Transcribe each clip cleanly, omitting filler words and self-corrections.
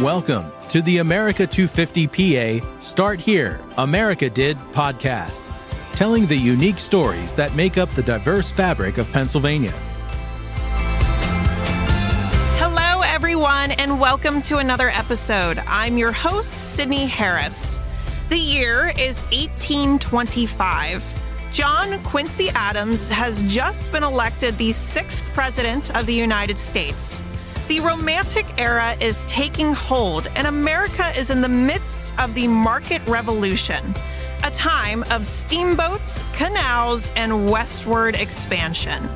Welcome to the America 250 PA Start Here, America Did podcast, telling the unique stories that make up the diverse fabric of Pennsylvania. Hello, everyone, and welcome to another episode. I'm your host, Sydney Harris. The year is 1825. John Quincy Adams has just been elected the 6th President of the United States. The Romantic era is taking hold, and America is in the midst of the Market Revolution, a time of steamboats, canals, and westward expansion.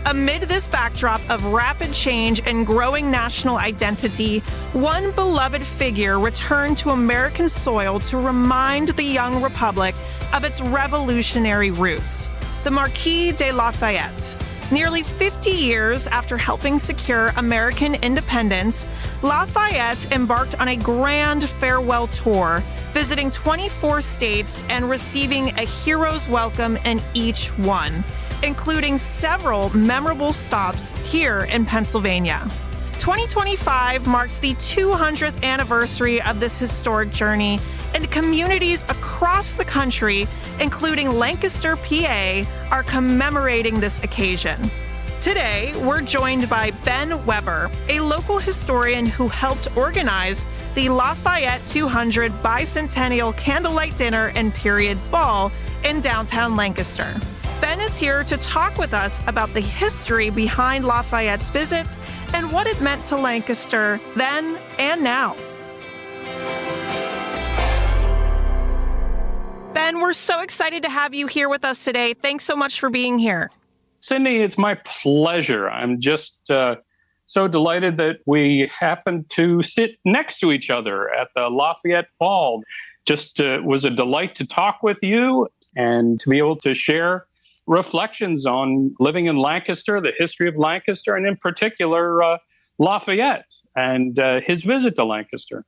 Amid this backdrop of rapid change and growing national identity, one beloved figure returned to American soil to remind the young republic of its revolutionary roots, the Marquis de Lafayette. Nearly 50 years after helping secure American independence, Lafayette embarked on a grand farewell tour, visiting 24 states and receiving a hero's welcome in each one, including several memorable stops here in Pennsylvania. 2025 marks the 200th anniversary of this historic journey, and communities across the country, including Lancaster, PA, are commemorating this occasion. Today, we're joined by Ben Weber, a local historian who helped organize the Lafayette 200 Bicentennial Candlelight Dinner and Period Ball in downtown Lancaster. Ben is here to talk with us about the history behind Lafayette's visit and what it meant to Lancaster then and now. Ben, we're so excited to have you here with us today. Thanks so much for being here. Sydney, it's my pleasure. I'm just so delighted that we happen to sit next to each other at the Lafayette Ball. Just was a delight to talk with you and to be able to share reflections on living in Lancaster, the history of Lancaster, and in particular, Lafayette and his visit to Lancaster.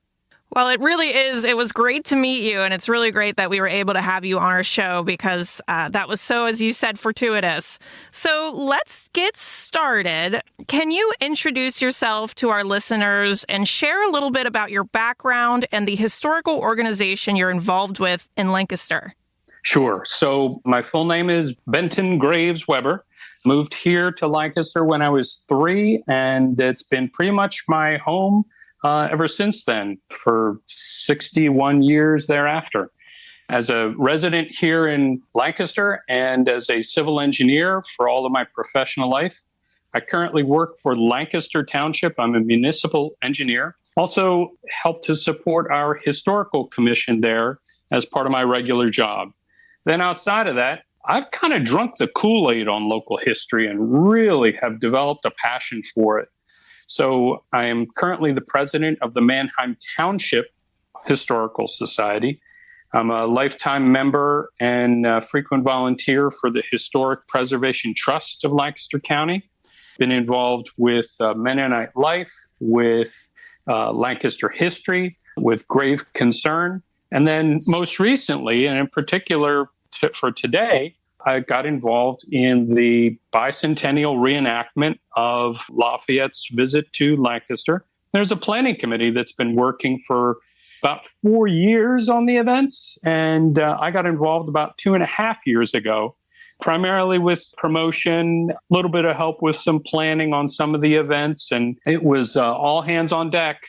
Well, it really is. It was great to meet you, and it's really great that we were able to have you on our show because that was so, as you said, fortuitous. So let's get started. Can you introduce yourself to our listeners and share a little bit about your background and the historical organization you're involved with in Lancaster? Sure. So my full name is Benton Graves Weber. Moved here to Lancaster when I was 3, and it's been pretty much my home ever since then, for 61 years thereafter. As a resident here in Lancaster and as a civil engineer for all of my professional life, I currently work for Lancaster Township. I'm a municipal engineer. Also help to support our historical commission there as part of my regular job. Then outside of that, I've kind of drunk the Kool-Aid on local history and really have developed a passion for it. So I am currently the president of the Mannheim Township Historical Society. I'm a lifetime member and frequent volunteer for the Historic Preservation Trust of Lancaster County. Been involved with Mennonite Life, with Lancaster history, with grave concern. And then most recently, and in particular for today, I got involved in the bicentennial reenactment of Lafayette's visit to Lancaster. There's a planning committee that's been working for about 4 years on the events, and I got involved about 2.5 years ago, primarily with promotion, a little bit of help with some planning on some of the events, and it was all hands on deck.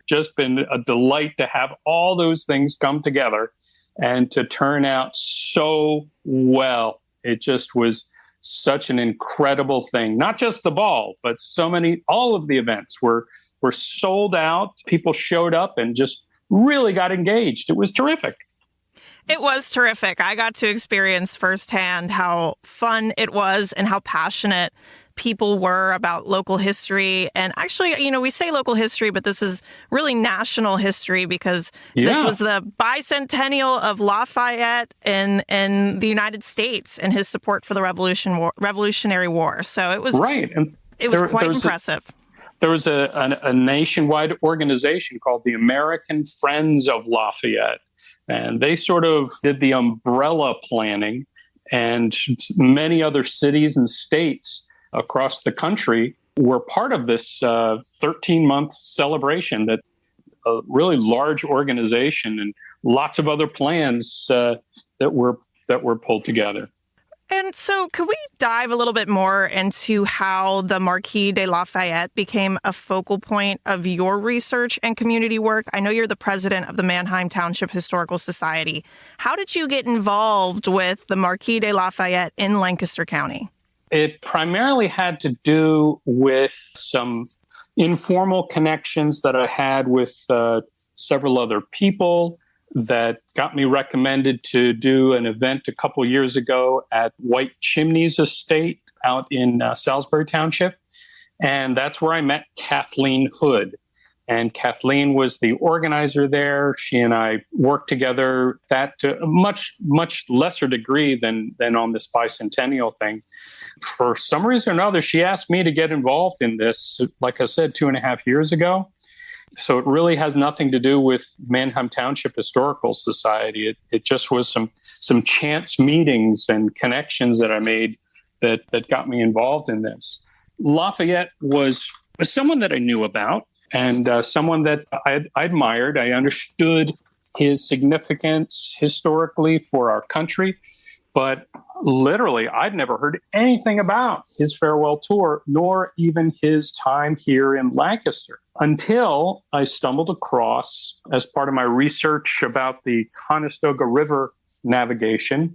Just been a delight to have all those things come together and to turn out so well. It just was such an incredible thing. Not just the ball, but all of the events were sold out. People showed up and just really got engaged. It was terrific. It was terrific. I got to experience firsthand how fun it was and how passionate people were about local history. And actually, we say local history, but this is really national history because this was the bicentennial of Lafayette in the United States and his support for the Revolutionary War. So it was and it was quite impressive. There was a nationwide organization called the American Friends of Lafayette. And they sort of did the umbrella planning, and many other cities and states across the country were part of this 13-month celebration that a really large organization and lots of other plans that were pulled together. And so could we dive a little bit more into how the Marquis de Lafayette became a focal point of your research and community work? I know you're the president of the Mannheim Township Historical Society. How did you get involved with the Marquis de Lafayette in Lancaster County? It primarily had to do with some informal connections that I had with several other people that got me recommended to do an event a couple years ago at White Chimneys Estate out in Salisbury Township. And that's where I met Kathleen Hood. And Kathleen was the organizer there. She and I worked together to a much, much lesser degree than on this bicentennial thing. For some reason or another, she asked me to get involved in this, like I said, 2.5 years ago. So it really has nothing to do with Mannheim Township Historical Society. It just was some chance meetings and connections that I made that got me involved in this. Lafayette was someone that I knew about and someone that I admired. I understood his significance historically for our country, but literally I'd never heard anything about his farewell tour, nor even his time here in Lancaster, until I stumbled across, as part of my research about the Conestoga River navigation.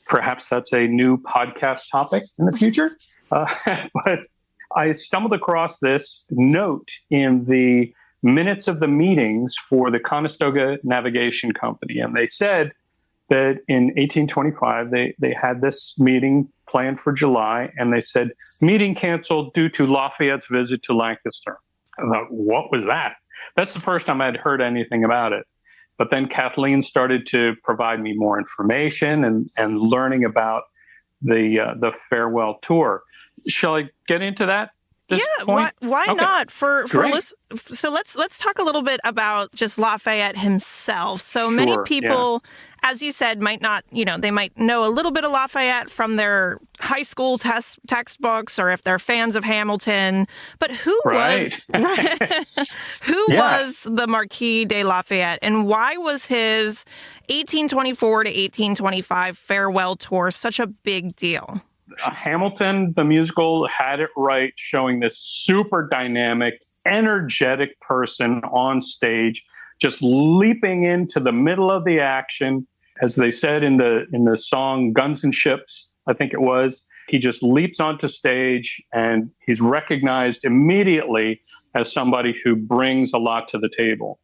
Perhaps that's a new podcast topic in the future. But I stumbled across this note in the minutes of the meetings for the Conestoga Navigation Company. And they said that in 1825, they had this meeting planned for July, and they said, meeting canceled due to Lafayette's visit to Lancaster. I thought, what was that? That's the first time I'd heard anything about it. But then Kathleen started to provide me more information and learning about the farewell tour. Shall I get into that? Why Okay. not? Great. So let's talk a little bit about just Lafayette himself. So Sure, many people, as you said, might not, they might know a little bit of Lafayette from their high school textbooks, or if they're fans of Hamilton. But who was the Marquis de Lafayette, and why was his 1824 to 1825 farewell tour such a big deal? Hamilton, the musical, had it right, showing this super dynamic, energetic person on stage, just leaping into the middle of the action. As they said in the song Guns and Ships, I think it was, he just leaps onto stage and he's recognized immediately as somebody who brings a lot to the table.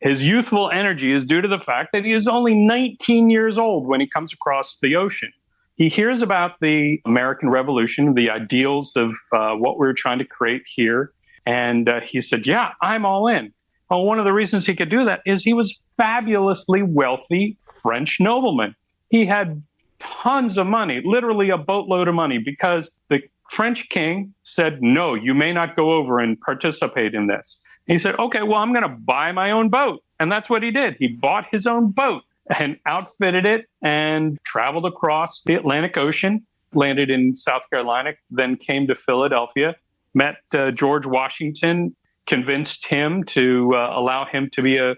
His youthful energy is due to the fact that he is only 19 years old when he comes across the ocean. He hears about the American Revolution, the ideals of what we were trying to create here. And he said, yeah, I'm all in. Well, one of the reasons he could do that is he was fabulously wealthy French nobleman. He had tons of money, literally a boatload of money, because the French king said, no, you may not go over and participate in this. And he said, okay, well, I'm going to buy my own boat. And that's what he did. He bought his own boat and outfitted it and traveled across the Atlantic Ocean, landed in South Carolina, then came to Philadelphia, met George Washington, convinced him to allow him to be a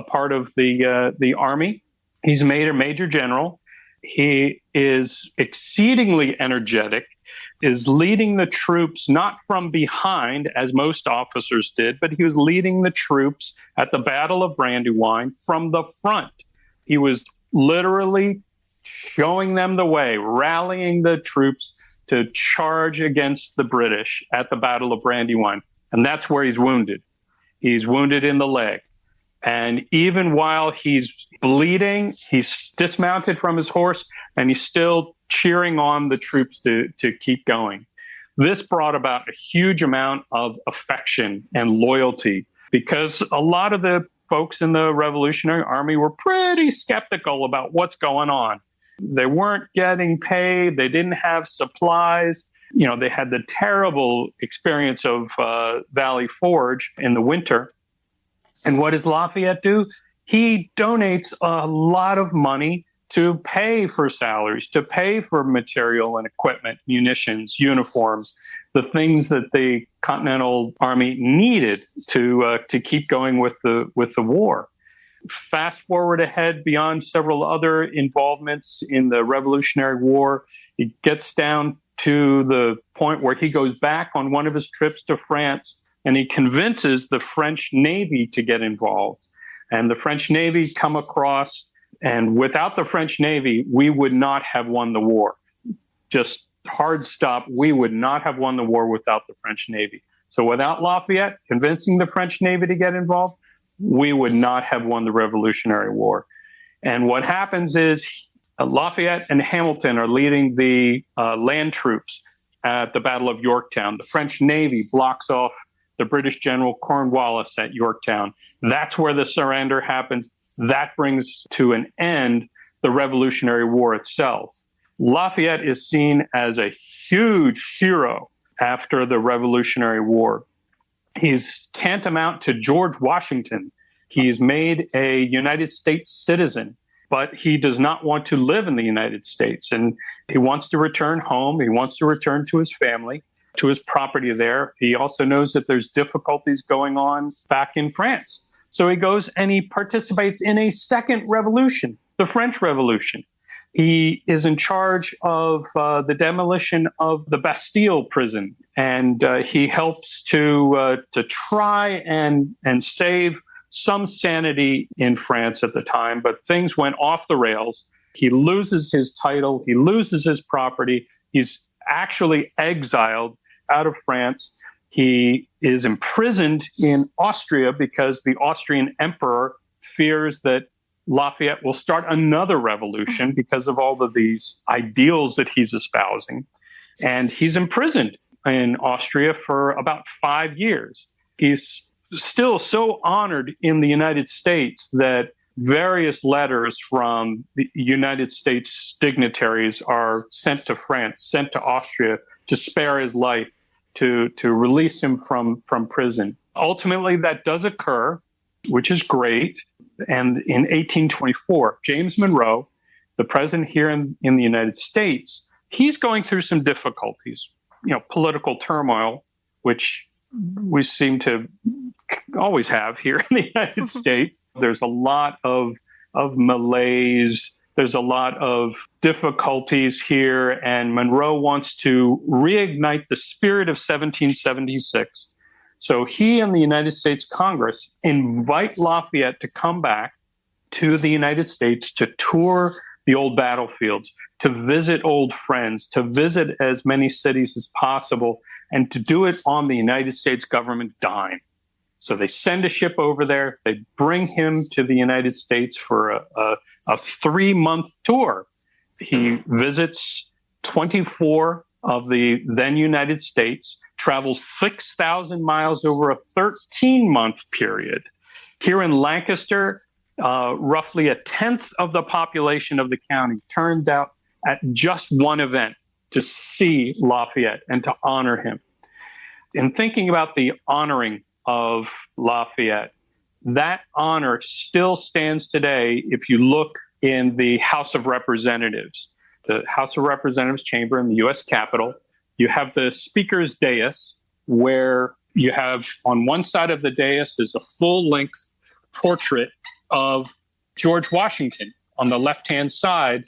part of the Army. He's made a major general. He is exceedingly energetic, is leading the troops not from behind, as most officers did, but he was leading the troops at the Battle of Brandywine from the front. He was literally showing them the way, rallying the troops to charge against the British at the Battle of Brandywine. And that's where he's wounded. He's wounded in the leg. And even while he's bleeding, he's dismounted from his horse and he's still cheering on the troops to keep going. This brought about a huge amount of affection and loyalty, because a lot of the folks in the Revolutionary Army were pretty skeptical about what's going on. They weren't getting paid. They didn't have supplies. They had the terrible experience of Valley Forge in the winter. And what does Lafayette do? He donates a lot of money to pay for salaries, to pay for material and equipment, munitions, uniforms, the things that the Continental Army needed to keep going with the war. Fast forward ahead beyond several other involvements in the Revolutionary War, it gets down to the point where he goes back on one of his trips to France and he convinces the French Navy to get involved. And the French Navy come across, and without the French Navy, we would not have won the war. Just hard stop. We would not have won the war without the French Navy. So without Lafayette convincing the French Navy to get involved, we would not have won the Revolutionary War. And what happens is Lafayette and Hamilton are leading the land troops at the Battle of Yorktown. The French Navy blocks off the British General Cornwallis at Yorktown. That's where the surrender happens. That brings to an end the Revolutionary War itself. Lafayette is seen as a huge hero after the Revolutionary War. He's tantamount to George Washington. He's made a United States citizen, but he does not want to live in the United States. And he wants to return home. He wants to return to his family, to his property there. He also knows that there's difficulties going on back in France. So he goes and he participates in a second revolution, the French Revolution. He is in charge of the demolition of the Bastille prison, and he helps to try and save some sanity in France at the time. But things went off the rails. He loses his title. He loses his property. He's actually exiled out of France. He is imprisoned in Austria because the Austrian emperor fears that Lafayette will start another revolution because of all of these ideals that he's espousing. And he's imprisoned in Austria for about 5 years. He's still so honored in the United States that various letters from the United States dignitaries are sent to France, sent to Austria to spare his life, to release him from prison. Ultimately, that does occur, which is great. And in 1824, James Monroe, the president here in the United States, he's going through some difficulties, political turmoil, which we seem to always have here in the United States. There's a lot of malaise. There's a lot of difficulties here, and Monroe wants to reignite the spirit of 1776. So he and the United States Congress invite Lafayette to come back to the United States to tour the old battlefields, to visit old friends, to visit as many cities as possible, and to do it on the United States government dime. So they send a ship over there. They bring him to the United States for a 3-month tour. He visits 24 of the then United States, travels 6,000 miles over a 13-month period. Here in Lancaster, roughly a tenth of the population of the county turned out at just one event to see Lafayette and to honor him. In thinking about the honoring of Lafayette, that honor still stands today if you look in the House of Representatives, the House of Representatives chamber in the U.S. Capitol. You have the Speaker's dais, where you have on one side of the dais is a full-length portrait of George Washington on the left-hand side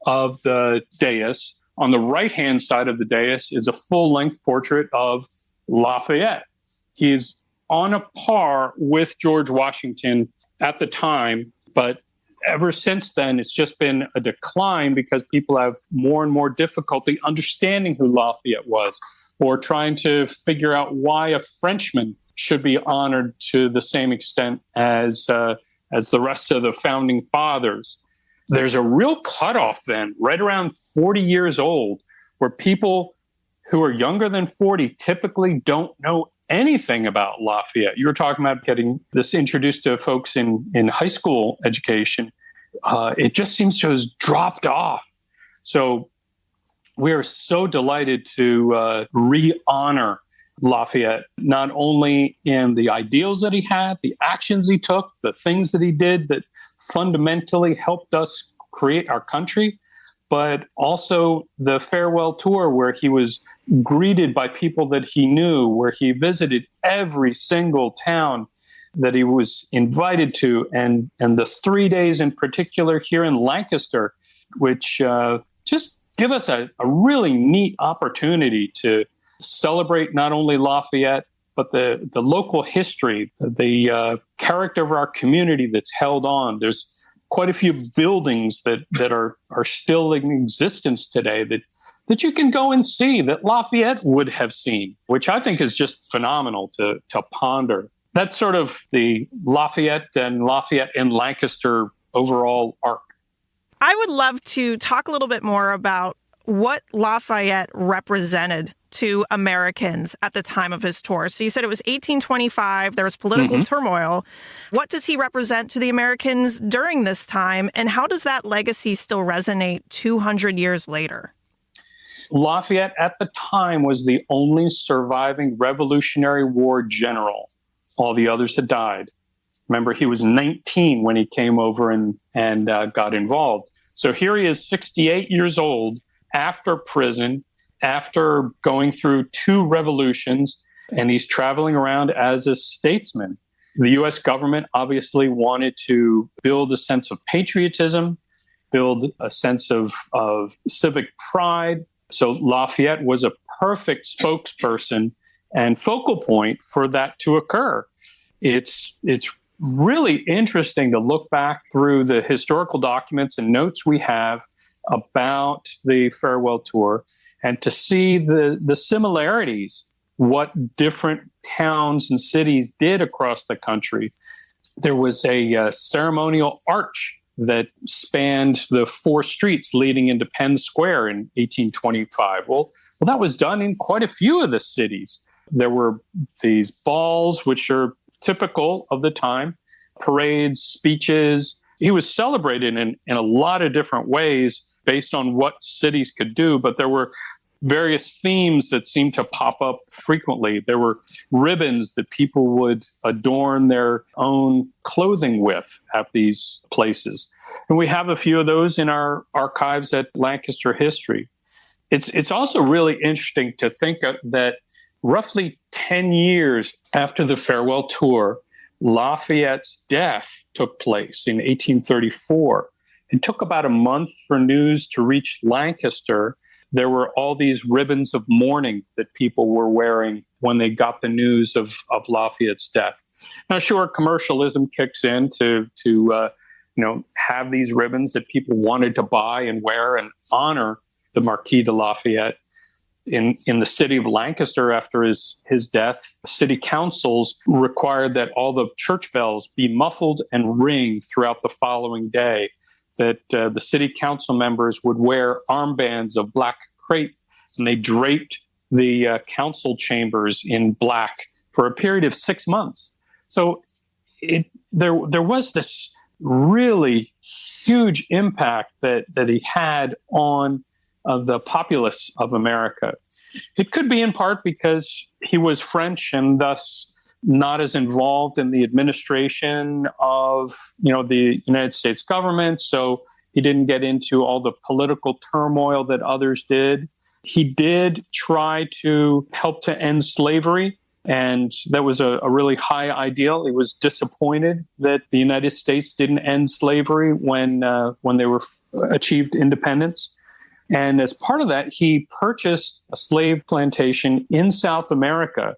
of the dais. On the right-hand side of the dais is a full-length portrait of Lafayette. He's on a par with George Washington at the time, but ever since then, it's just been a decline because people have more and more difficulty understanding who Lafayette was, or trying to figure out why a Frenchman should be honored to the same extent as the rest of the founding fathers. There's a real cutoff then, right around 40 years old, where people who are younger than 40 typically don't know anything about Lafayette. You were talking about getting this introduced to folks in high school education. It just seems to have dropped off. So we are so delighted to re-honor Lafayette, not only in the ideals that he had, the actions he took, the things that he did that fundamentally helped us create our country, but also the farewell tour where he was greeted by people that he knew, where he visited every single town that he was invited to, and the 3 days in particular here in Lancaster, which just give us a really neat opportunity to celebrate not only Lafayette, but the local history, the character of our community that's held on. There's quite a few buildings that are still in existence today that you can go and see that Lafayette would have seen, which I think is just phenomenal to ponder. That's sort of the Lafayette and Lancaster overall arc. I would love to talk a little bit more about what Lafayette represented to Americans at the time of his tour. So you said it was 1825, there was political turmoil. What does he represent to the Americans during this time, and how does that legacy still resonate 200 years later? Lafayette at the time was the only surviving Revolutionary War general. All the others had died. Remember, he was 19 when he came over and got involved. So here he is, 68 years old, after prison, after going through 2 revolutions, and he's traveling around as a statesman. The U.S. government obviously wanted to build a sense of patriotism, build a sense of civic pride. So Lafayette was a perfect spokesperson and focal point for that to occur. It's really interesting to look back through the historical documents and notes we have about the farewell tour and to see the similarities, what different towns and cities did across the country. There was a ceremonial arch that spanned the 4 streets leading into Penn Square in 1825. Well, that was done in quite a few of the cities. There were these balls, which are typical of the time, parades, speeches. He was celebrated in a lot of different ways based on what cities could do, but there were various themes that seemed to pop up frequently. There were ribbons that people would adorn their own clothing with at these places. And we have a few of those in our archives at Lancaster History. It's also really interesting to think that roughly 10 years after the farewell tour, Lafayette's death took place in 1834. It took about a month for news to reach Lancaster. There were all these ribbons of mourning that people were wearing when they got the news of Lafayette's death. Now, sure, commercialism kicks in to have these ribbons that people wanted to buy and wear and honor the Marquis de Lafayette. In the city of Lancaster, after his death, city councils required that all the church bells be muffled and ring throughout the following day, that the city council members would wear armbands of black crepe, and they draped the council chambers in black for a period of 6 months. So there was this really huge impact that he had on the populace of America. It could be in part because he was French and thus not as involved in the administration of, the United States government. So he didn't get into all the political turmoil that others did. He did try to help to end slavery, and that was a really high ideal. He was disappointed that the United States didn't end slavery when they were achieved independence. And as part of that, he purchased a slave plantation in South America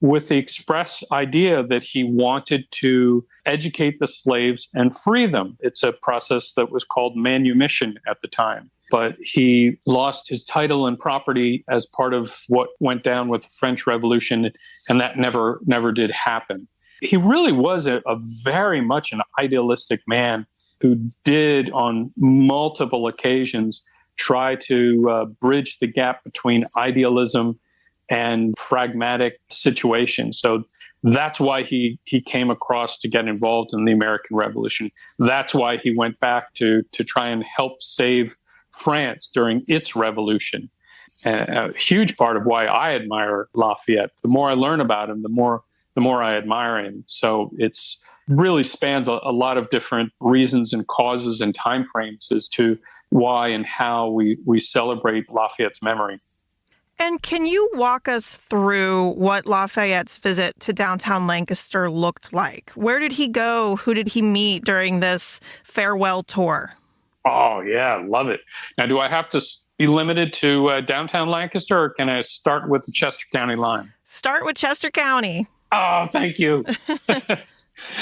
with the express idea that he wanted to educate the slaves and free them. It's a process that was called manumission at the time. But he lost his title and property as part of what went down with the French Revolution, and that never did happen. He really was a very much an idealistic man who did, on multiple occasions, try to bridge the gap between idealism and pragmatic situations. So that's why he came across to get involved in the American Revolution. That's why he went back to try and help save France during its revolution. A huge part of why I admire Lafayette. The more I learn about him, the the more I admire him. So it's really spans a lot of different reasons and causes and timeframes as to why and how we celebrate Lafayette's memory. And can you walk us through what Lafayette's visit to downtown Lancaster looked like? Where did he go? Who did he meet during this farewell tour? Oh, yeah, love it. Now, do I have to be limited to downtown Lancaster, or can I start with the Chester County line? Start with Chester County. Oh, thank you.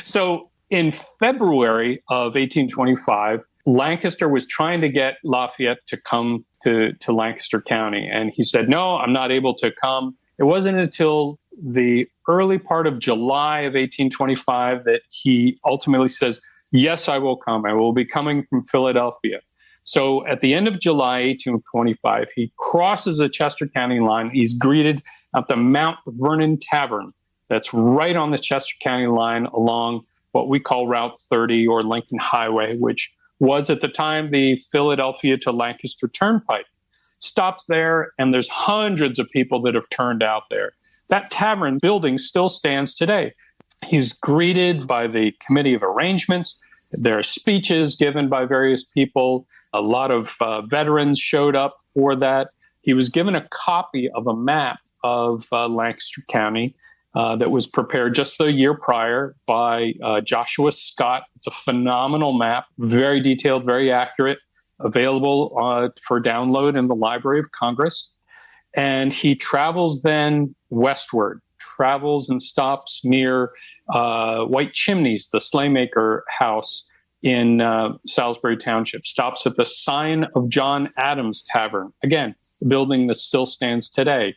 So in February of 1825, Lancaster was trying to get Lafayette to come to Lancaster County. And he said, no, I'm not able to come. It wasn't until the early part of July of 1825 that he ultimately says, yes, I will come. I will be coming from Philadelphia. So at the end of July 1825, he crosses the Chester County line. He's greeted at the Mount Vernon Tavern. That's right on the Chester County line along what we call Route 30 or Lincoln Highway, which was at the time the Philadelphia to Lancaster Turnpike. Stops there, and there's hundreds of people that have turned out there. That tavern building still stands today. He's greeted by the Committee of Arrangements. There are speeches given by various people. A lot of veterans showed up for that. He was given a copy of a map of Lancaster County that was prepared just the year prior by Joshua Scott. It's a phenomenal map, very detailed, very accurate, available for download in the Library of Congress. And he travels then westward, travels and stops near White Chimneys, the Slaymaker House in Salisbury Township, stops at the Sign of John Adams Tavern. Again, the building that still stands today.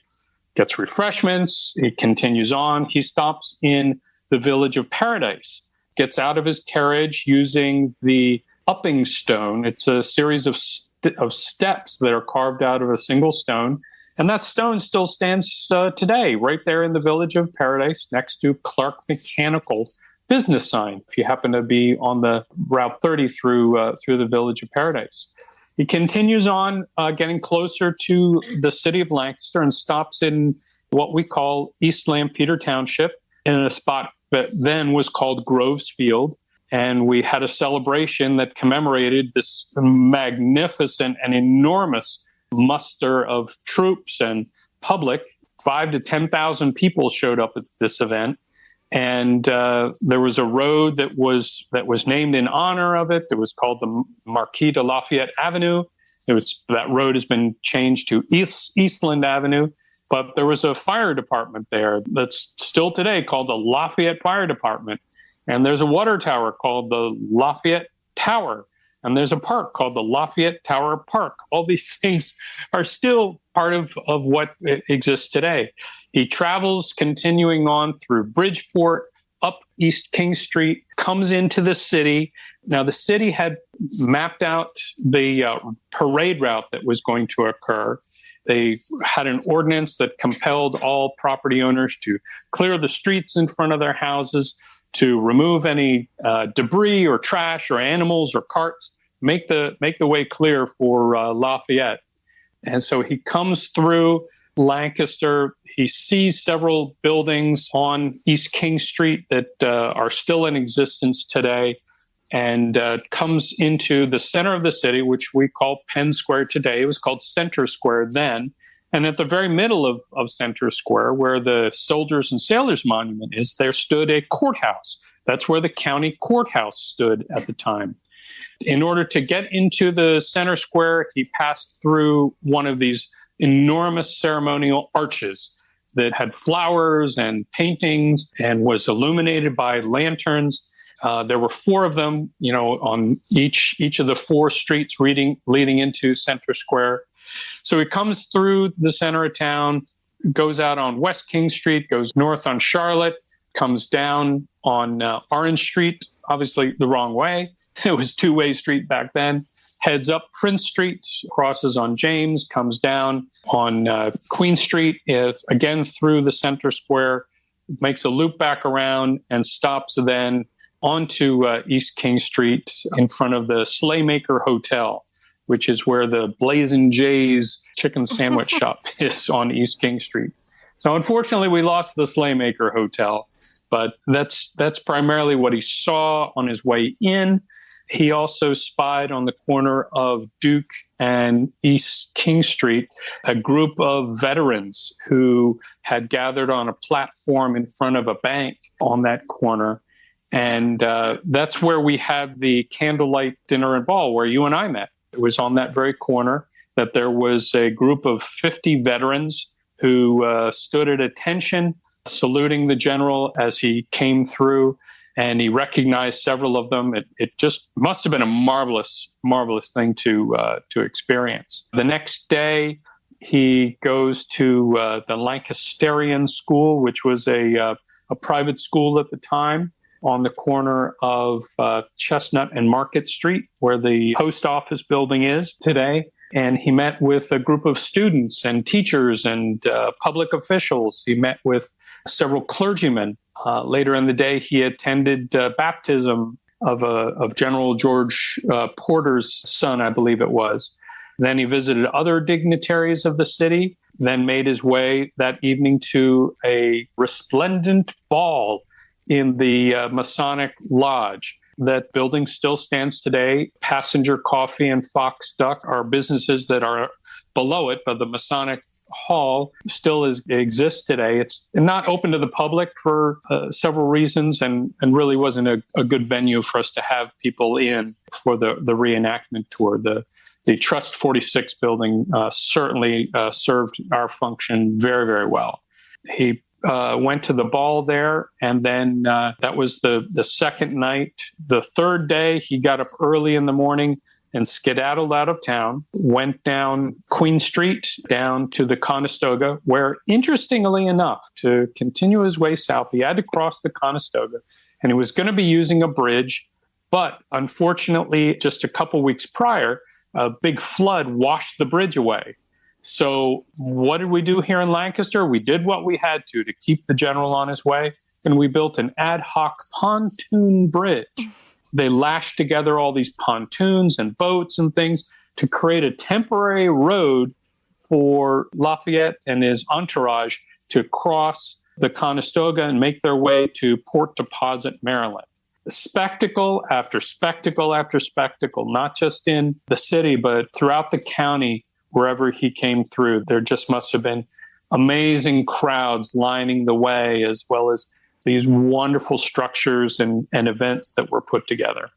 Gets refreshments, he continues on. He stops in the village of Paradise, gets out of his carriage using the upping stone. It's a series of steps that are carved out of a single stone. And that stone still stands today, right there in the village of Paradise, next to Clark Mechanical business sign, if you happen to be on the Route 30 through the village of Paradise. He continues on, getting closer to the city of Lancaster, and stops in what we call East Lampeter Township, in a spot that then was called Groves Field. And we had a celebration that commemorated this magnificent and enormous muster of troops and public. 5,000 to 10,000 people showed up at this event. And there was a road that was named in honor of it. It was called the Marquis de Lafayette Avenue. That road has been changed to Eastland Avenue. But there was a fire department there that's still today called the Lafayette Fire Department. And there's a water tower called the Lafayette Tower. And there's a park called the Lafayette Tower Park. All these things are still part of what exists today. He travels, continuing on through Bridgeport, up East King Street, comes into the city. Now, the city had mapped out the parade route that was going to occur. They had an ordinance that compelled all property owners to clear the streets in front of their houses, to remove any debris or trash or animals or carts, make the way clear for Lafayette. And so he comes through Lancaster. He sees several buildings on East King Street that are still in existence today, and comes into the center of the city, which we call Penn Square today. It was called Center Square then. And at the very middle of Center Square, where the Soldiers and Sailors Monument is, there stood a courthouse. That's where the county courthouse stood at the time. In order to get into the Center Square, he passed through one of these enormous ceremonial arches that had flowers and paintings and was illuminated by lanterns. There were 4 of them, on each of the 4 streets leading into Center Square. So he comes through the center of town, goes out on West King Street, goes north on Charlotte, comes down on Orange Street, obviously the wrong way. It was 2-way street back then. Heads up Prince Street, crosses on James, comes down on Queen Street, again through the Center Square, makes a loop back around, and stops then onto East King Street in front of the Slaymaker Hotel, which is where the Blazing Jay's chicken sandwich shop is on East King Street. So unfortunately, we lost the Slaymaker Hotel, but that's primarily what he saw on his way in. He also spied on the corner of Duke and East King Street a group of veterans who had gathered on a platform in front of a bank on that corner. And that's where we had the candlelight dinner and ball where you and I met. It was on that very corner that there was a group of 50 veterans who stood at attention, saluting the general as he came through, and he recognized several of them. It just must have been a marvelous, marvelous thing to experience. The next day, he goes to the Lancasterian School, which was a private school at the time, on the corner of Chestnut and Market Street, where the post office building is today. And he met with a group of students and teachers and public officials. He met with several clergymen. Later in the day, he attended baptism of General George Porter's son, I believe it was. Then he visited other dignitaries of the city, then made his way that evening to a resplendent ball in the Masonic Lodge. That building still stands today. Passenger Coffee and Fox Duck are businesses that are below it, but the Masonic Hall still exists today. It's not open to the public for several reasons, and really wasn't a good venue for us to have people in for the reenactment tour. The Trust 46 building certainly served our function very, very well. He went to the ball there, and then that was the second night. The third day, he got up early in the morning and skedaddled out of town, went down Queen Street, down to the Conestoga, where, interestingly enough, to continue his way south, he had to cross the Conestoga, and he was going to be using a bridge. But unfortunately, just a couple weeks prior, a big flood washed the bridge away. So what did we do here in Lancaster? We did what we had to keep the general on his way, and we built an ad hoc pontoon bridge. They lashed together all these pontoons and boats and things to create a temporary road for Lafayette and his entourage to cross the Conestoga and make their way to Port Deposit, Maryland. Spectacle after spectacle after spectacle, not just in the city, but throughout the county. Wherever he came through, there just must have been amazing crowds lining the way, as well as these wonderful structures and events that were put together.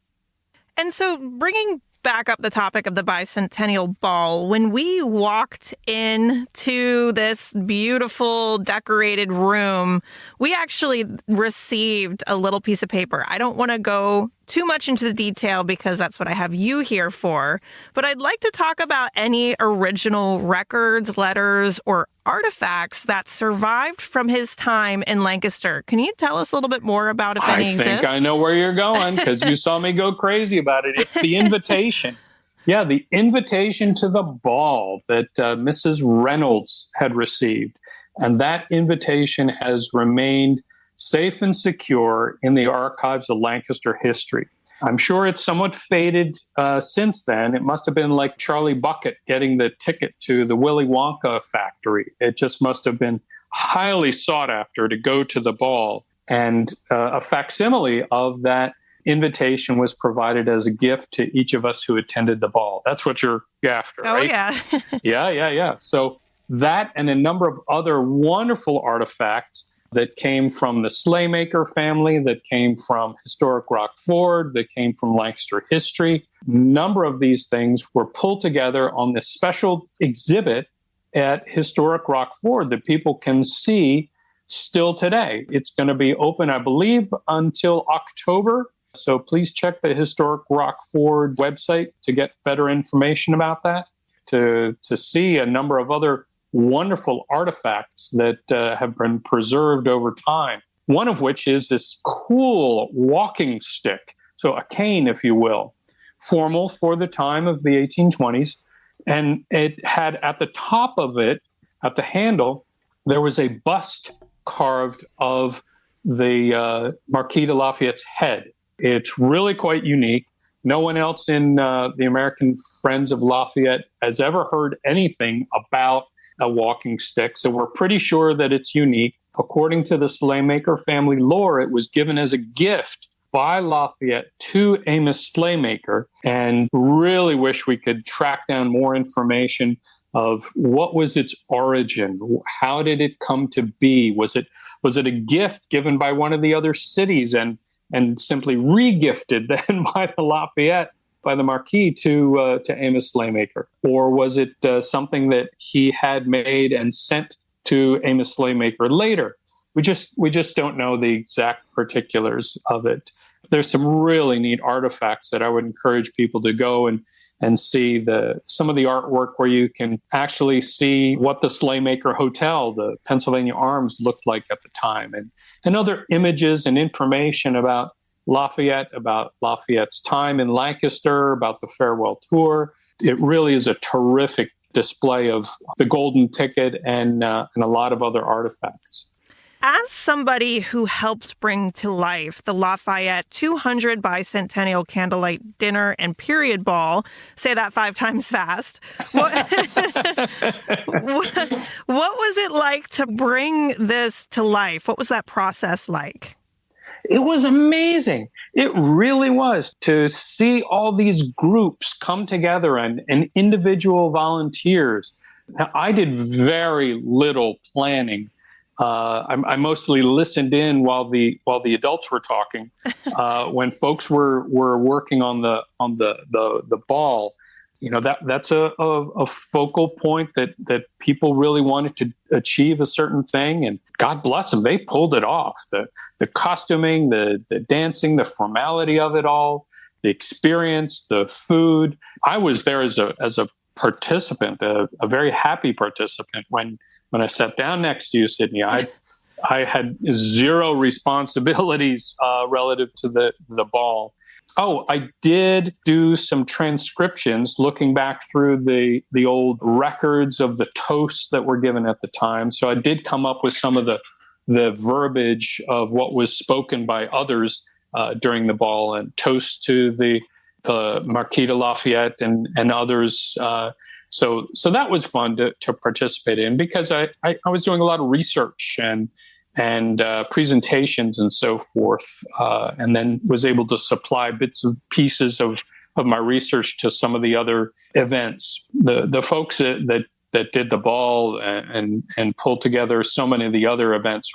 And so bringing back up the topic of the Bicentennial Ball, when we walked into this beautiful decorated room, we actually received a little piece of paper. I don't want to go too much into the detail because that's what I have you here for, but I'd like to talk about any original records, letters, or artifacts that survived from his time in Lancaster. Can you tell us a little bit more about if any exist? I think I know where you're going because you saw me go crazy about it. It's the invitation. Yeah, the invitation to the ball that Mrs. Reynolds had received. And that invitation has remained safe and secure in the archives of Lancaster history. I'm sure it's somewhat faded since then. It must have been like Charlie Bucket getting the ticket to the Willy Wonka factory. It just must have been highly sought after to go to the ball. And a facsimile of that invitation was provided as a gift to each of us who attended the ball. That's what you're after, right? Oh, yeah. Yeah. So that and a number of other wonderful artifacts that came from the Slaymaker family, that came from Historic Rock Ford, that came from Lancaster history. A number of these things were pulled together on this special exhibit at Historic Rock Ford that people can see still today. It's going to be open, I believe, until October. So please check the Historic Rock Ford website to get better information about that, to see a number of other wonderful artifacts that have been preserved over time. One of which is this cool walking stick, so a cane, if you will, formal for the time of the 1820s. And it had at the top of it, at the handle, there was a bust carved of the Marquis de Lafayette's head. It's really quite unique. No one else in the American Friends of Lafayette has ever heard anything about a walking stick. So we're pretty sure that it's unique. According to the Slaymaker family lore, it was given as a gift by Lafayette to Amos Slaymaker, and really wish we could track down more information of what was its origin. How did it come to be? Was it a gift given by one of the other cities and simply re-gifted then by the Marquis to Amos Slaymaker? Or was it something that he had made and sent to Amos Slaymaker later? We just don't know the exact particulars of it. There's some really neat artifacts that I would encourage people to go and see some of the artwork where you can actually see what the Slaymaker Hotel, the Pennsylvania Arms, looked like at the time, and other images and information about Lafayette's time in Lancaster, about the farewell tour. It really is a terrific display of the golden ticket and a lot of other artifacts. As somebody who helped bring to life the Lafayette 200 bicentennial candlelight dinner and period ball, say that 5 times fast, what was it like to bring this to life? What was that process like? It was amazing. It really was, to see all these groups come together and individual volunteers. Now, I did very little planning. I mostly listened in while the adults were talking. When folks were working on the ball, that's a focal point that people really wanted to achieve a certain thing, and God bless them, they pulled it off. The costuming, the dancing, the formality of it all, the experience, the food. I was there as a participant, a very happy participant. When I sat down next to you, Sydney, I had zero responsibilities relative to the ball. Oh, I did do some transcriptions looking back through the old records of the toasts that were given at the time. So I did come up with some of the verbiage of what was spoken by others during the ball, and toasts to the Marquis de Lafayette and others. So that was fun to participate in, because I was doing a lot of research and presentations and so forth, and then was able to supply bits and pieces of my research to some of the other events. The folks that did the ball and pulled together so many of the other events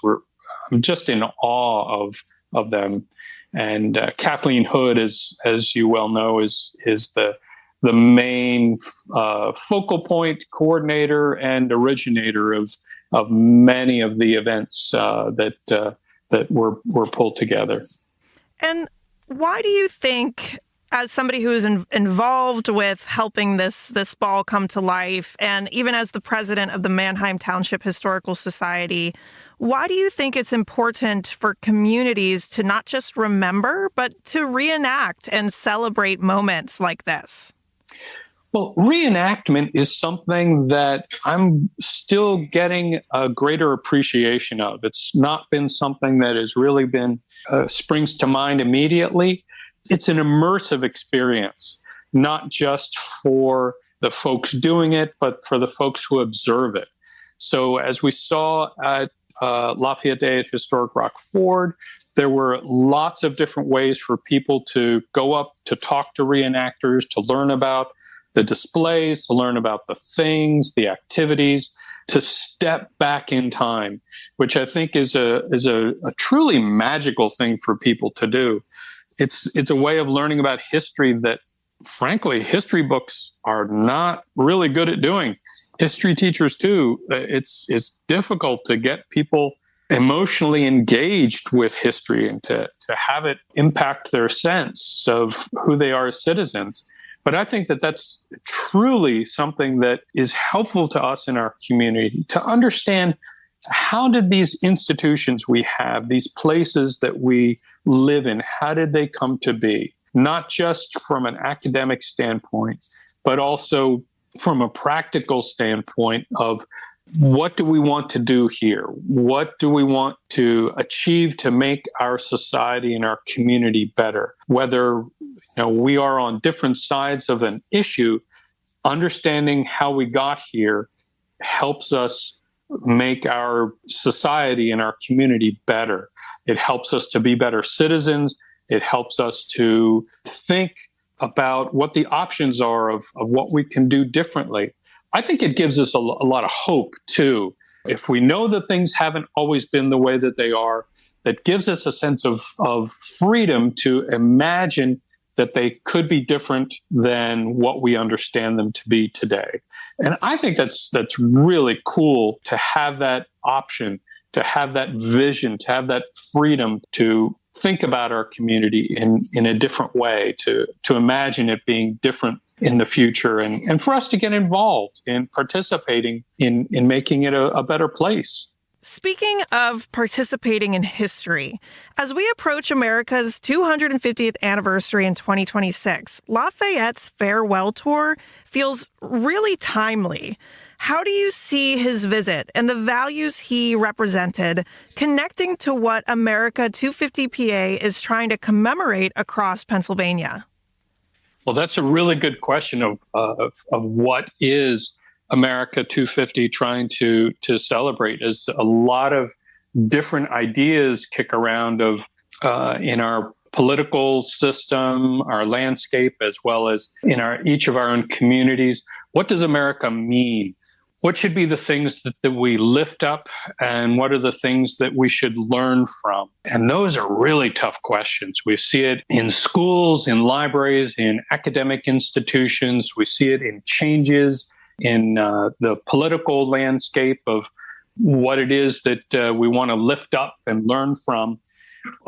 I'm just in awe of them. And Kathleen Hood, as you well know, is the main focal point, coordinator, and originator of many of the events that were pulled together. And why do you think, as somebody who is involved with helping this ball come to life, and even as the president of the Manheim Township Historical Society, why do you think it's important for communities to not just remember, but to reenact and celebrate moments like this? Well, reenactment is something that I'm still getting a greater appreciation of. It's not been something that has really been springs to mind immediately. It's an immersive experience, not just for the folks doing it, but for the folks who observe it. So as we saw at Lafayette Day at Historic Rock Ford, there were lots of different ways for people to go up to talk to reenactors, to learn about the displays, to learn about the things, the activities, to step back in time, which I think is a truly magical thing for people to do. It's a way of learning about history that, frankly, history books are not really good at doing. History teachers too. It's difficult to get people emotionally engaged with history and to have it impact their sense of who they are as citizens. But I think that that's truly something that is helpful to us in our community to understand, how did these institutions we have, these places that we live in, how did they come to be? Not just from an academic standpoint, but also from a practical standpoint of, what do we want to do here? What do we want to achieve to make our society and our community better? Whether we are on different sides of an issue, understanding how we got here helps us make our society and our community better. It helps us to be better citizens. It helps us to think about what the options are of what we can do differently. I think it gives us a lot of hope, too. If we know that things haven't always been the way that they are, that gives us a sense of freedom to imagine that they could be different than what we understand them to be today. And I think that's really cool to have that option, to have that vision, to have that freedom to think about our community in a different way, to imagine it being different in the future, and for us to get involved in participating in making it a better place. Speaking of participating in history, as we approach America's 250th anniversary in 2026, Lafayette's farewell tour feels really timely. How do you see his visit and the values he represented connecting to what America 250 PA is trying to commemorate across Pennsylvania? Well, that's a really good question of what is America 250 trying to celebrate. As a lot of different ideas kick around of in our political system, our landscape, as well as in each of our own communities. What does America mean? What should be the things that we lift up, and what are the things that we should learn from? And those are really tough questions. We see it in schools, in libraries, in academic institutions. We see it in changes in the political landscape of what it is that we want to lift up and learn from.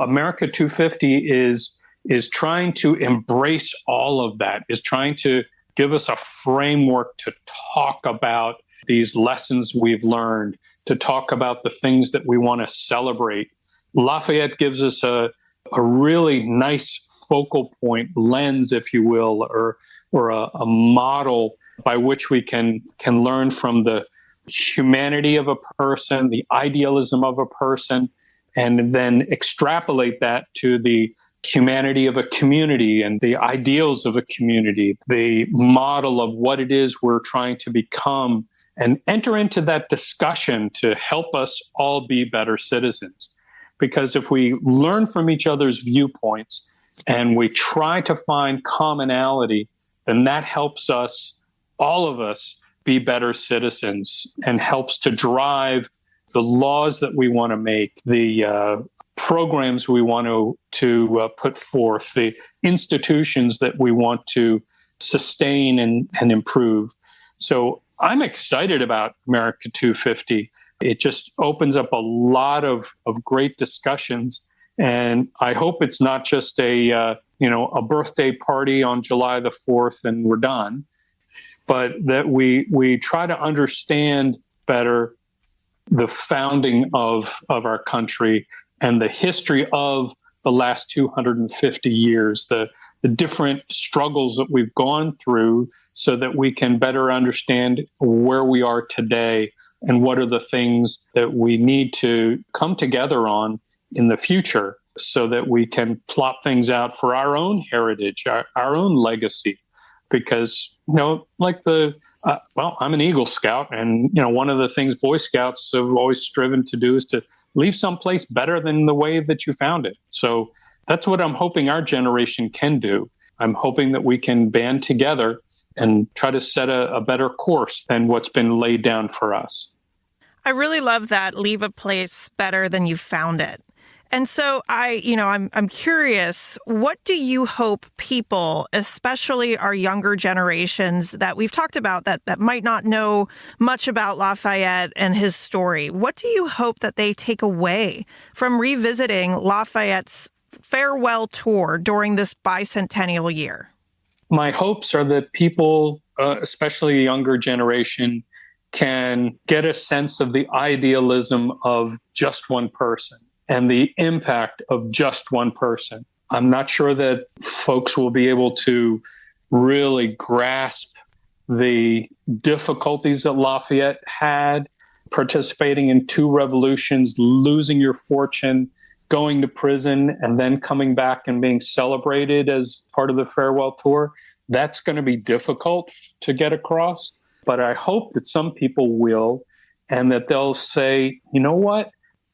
America 250 is trying to embrace all of that, is trying to give us a framework to talk about these lessons we've learned, to talk about the things that we want to celebrate. Lafayette gives us a really nice focal point, lens, if you will, or a model by which we can learn from the humanity of a person, the idealism of a person, and then extrapolate that to the humanity of a community and the ideals of a community, the model of what it is we're trying to become, and enter into that discussion to help us all be better citizens. Because if we learn from each other's viewpoints and we try to find commonality, then that helps us, all of us, be better citizens and helps to drive the laws that we want to make, the programs we want to put forth, the institutions that we want to sustain and improve. So I'm excited about America 250. It just opens up a lot of great discussions. And I hope it's not just a birthday party on July the 4th and we're done, but that we try to understand better the founding of our country and the history of the last 250 years, the different struggles that we've gone through, so that we can better understand where we are today and what are the things that we need to come together on in the future, so that we can plot things out for our own heritage, our own legacy. Because, like I'm an Eagle Scout, and, one of the things Boy Scouts have always striven to do is to leave someplace better than the way that you found it. So that's what I'm hoping our generation can do. I'm hoping that we can band together and try to set a better course than what's been laid down for us. I really love that, leave a place better than you found it. And so I'm curious, what do you hope people, especially our younger generations that we've talked about that might not know much about Lafayette and his story, what do you hope that they take away from revisiting Lafayette's farewell tour during this bicentennial year? My hopes are that people, especially a younger generation, can get a sense of the idealism of just one person and the impact of just one person. I'm not sure that folks will be able to really grasp the difficulties that Lafayette had, participating in 2 revolutions, losing your fortune, going to prison, and then coming back and being celebrated as part of the farewell tour. That's going to be difficult to get across. but I hope that some people will, and that they'll say, you know what?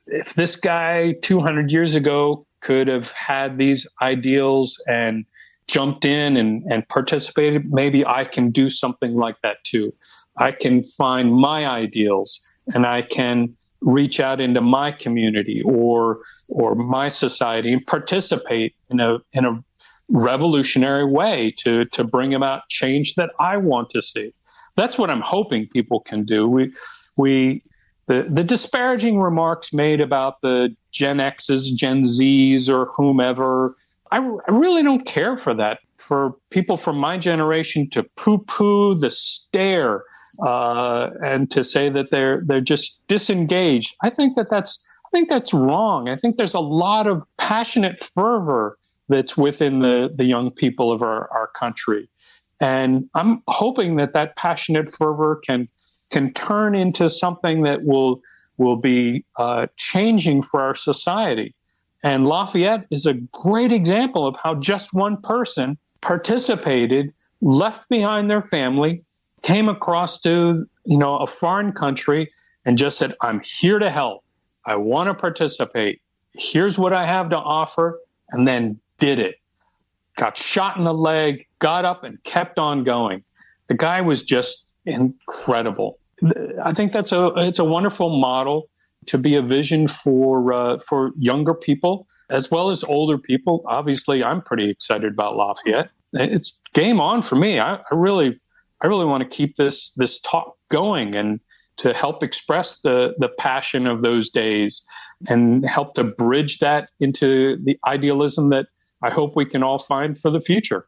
If this guy 200 years ago could have had these ideals and jumped in and participated, maybe I can do something like that too. I can find my ideals and I can reach out into my community or my society and participate in a revolutionary way to bring about change that I want to see. That's what I'm hoping people can do. The disparaging remarks made about the Gen X's, Gen Zs, or whomever, I really don't care for that. For people from my generation to poo-poo the stare and to say that they're just disengaged, I think that's wrong. I think there's a lot of passionate fervor that's within the young people of our country. And I'm hoping that passionate fervor can turn into something that will be changing for our society. And Lafayette is a great example of how just one person participated, left behind their family, came across to a foreign country and just said, I'm here to help. I want to participate. Here's what I have to offer. And then did it. Got shot in the leg, got up and kept on going. The guy was just incredible. I think it's a wonderful model to be a vision for younger people as well as older people. Obviously, I'm pretty excited about Lafayette. It's game on for me. I really want to keep this talk going and to help express the passion of those days and help to bridge that into the idealism that I hope we can all find for the future.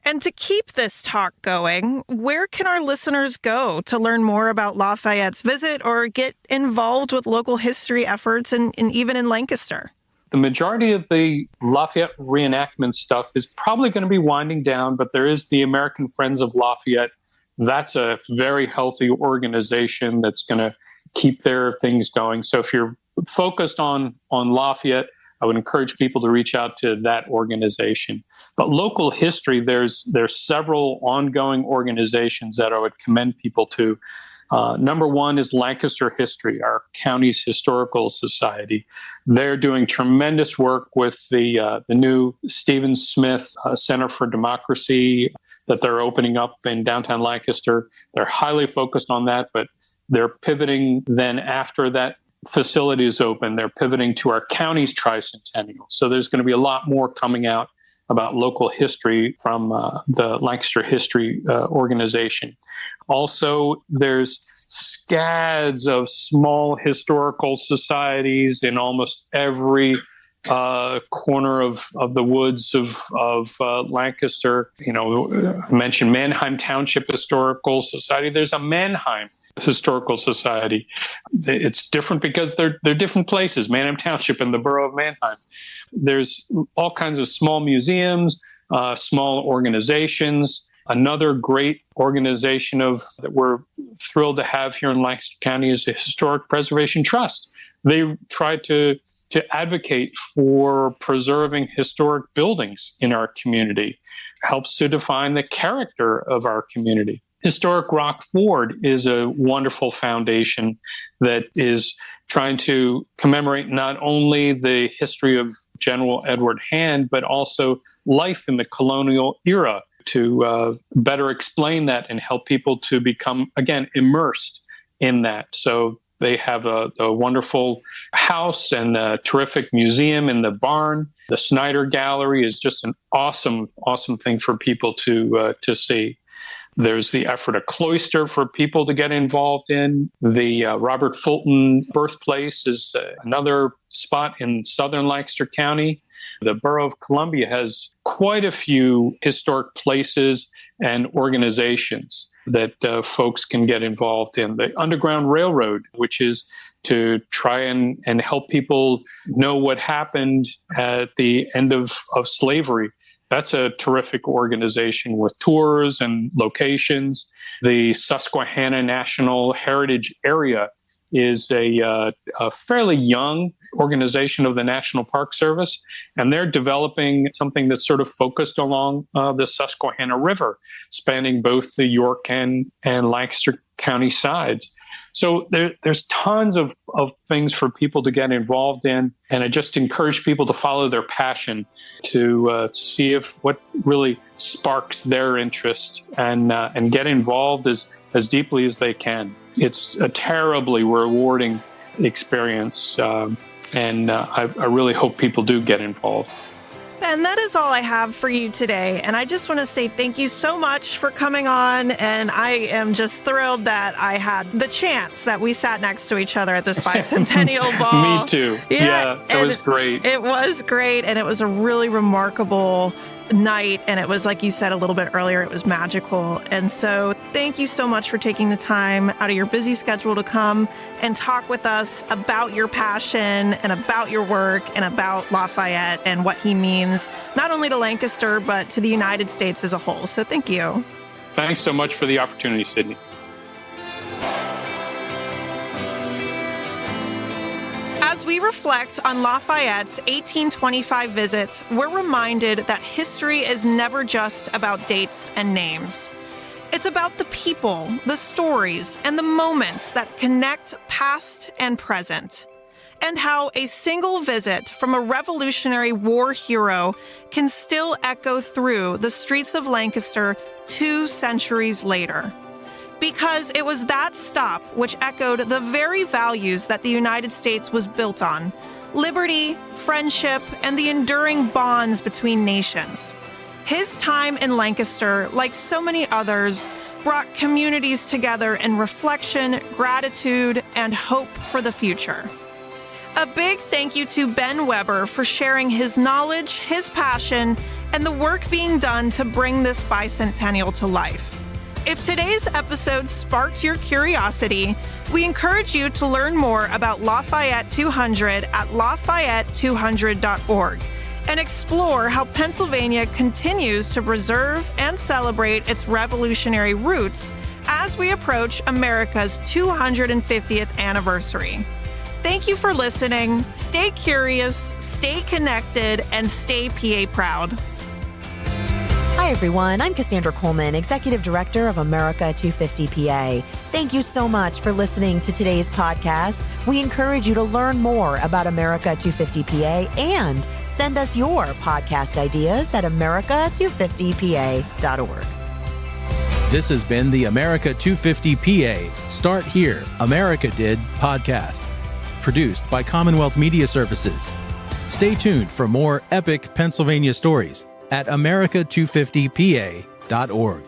And to keep this talk going, where can our listeners go to learn more about Lafayette's visit or get involved with local history efforts and even in Lancaster? The majority of the Lafayette reenactment stuff is probably going to be winding down, but there is the American Friends of Lafayette. That's a very healthy organization that's going to keep their things going. So if you're focused on Lafayette, I would encourage people to reach out to that organization. But local history, there's several ongoing organizations that I would commend people to. Number one is Lancaster History, our county's historical society. They're doing tremendous work with the new Stephen Smith Center for Democracy that they're opening up in downtown Lancaster. They're highly focused on that, but they're pivoting then after that facility is open, they're pivoting to our county's tricentennial. So there's going to be a lot more coming out about local history from the Lancaster History organization. Also, there's scads of small historical societies in almost every corner of the woods of Lancaster. I mentioned Mannheim Township Historical Society. There's a Mannheim Historical Society. It's different because they're different places, Mannheim Township and the borough of Mannheim. There's all kinds of small museums, small organizations. Another great organization that we're thrilled to have here in Lancaster County is the Historic Preservation Trust. They try to advocate for preserving historic buildings in our community, helps to define the character of our community. Historic Rock Ford is a wonderful foundation that is trying to commemorate not only the history of General Edward Hand, but also life in the colonial era to better explain that and help people to become, again, immersed in that. So they have a wonderful house and a terrific museum in the barn. The Snyder Gallery is just an awesome, awesome thing for people to see. There's the effort of Cloister for people to get involved in. The Robert Fulton birthplace is another spot in southern Lancaster County. The Borough of Columbia has quite a few historic places and organizations that folks can get involved in. The Underground Railroad, which is to try and help people know what happened at the end of slavery. That's a terrific organization with tours and locations. The Susquehanna National Heritage Area is a fairly young organization of the National Park Service, and they're developing something that's sort of focused along the Susquehanna River, spanning both the York and Lancaster County sides. So there's tons of things for people to get involved in, and I just encourage people to follow their passion, to see if what really sparks their interest, and get involved as deeply as they can. It's a terribly rewarding experience, and I really hope people do get involved. And that is all I have for you today. And I just want to say thank you so much for coming on. And I am just thrilled that I had the chance that we sat next to each other at this bicentennial ball. Me too. Yeah, it was great. It was great. And it was a really remarkable night. And it was, like you said a little bit earlier, it was magical. And so thank you so much for taking the time out of your busy schedule to come and talk with us about your passion and about your work and about Lafayette and what he means, not only to Lancaster, but to the United States as a whole. So thank you. Thanks so much for the opportunity, Sydney. As we reflect on Lafayette's 1825 visit, we're reminded that history is never just about dates and names. It's about the people, the stories, and the moments that connect past and present, and how a single visit from a Revolutionary War hero can still echo through the streets of Lancaster 2 centuries later. Because it was that stop which echoed the very values that the United States was built on: liberty, friendship, and the enduring bonds between nations. His time in Lancaster, like so many others, brought communities together in reflection, gratitude, and hope for the future. A big thank you to Ben Weber for sharing his knowledge, his passion, and the work being done to bring this bicentennial to life. If today's episode sparked your curiosity, we encourage you to learn more about Lafayette 200 at lafayette200.org and explore how Pennsylvania continues to preserve and celebrate its revolutionary roots as we approach America's 250th anniversary. Thank you for listening. Stay curious, stay connected, and stay PA proud. Hi, everyone. I'm Cassandra Coleman, Executive Director of America 250 PA. Thank you so much for listening to today's podcast. We encourage you to learn more about America 250 PA and send us your podcast ideas at america250pa.org. This has been the America 250 PA Start Here, America Did podcast, produced by Commonwealth Media Services. Stay tuned for more epic Pennsylvania stories at america250pa.org.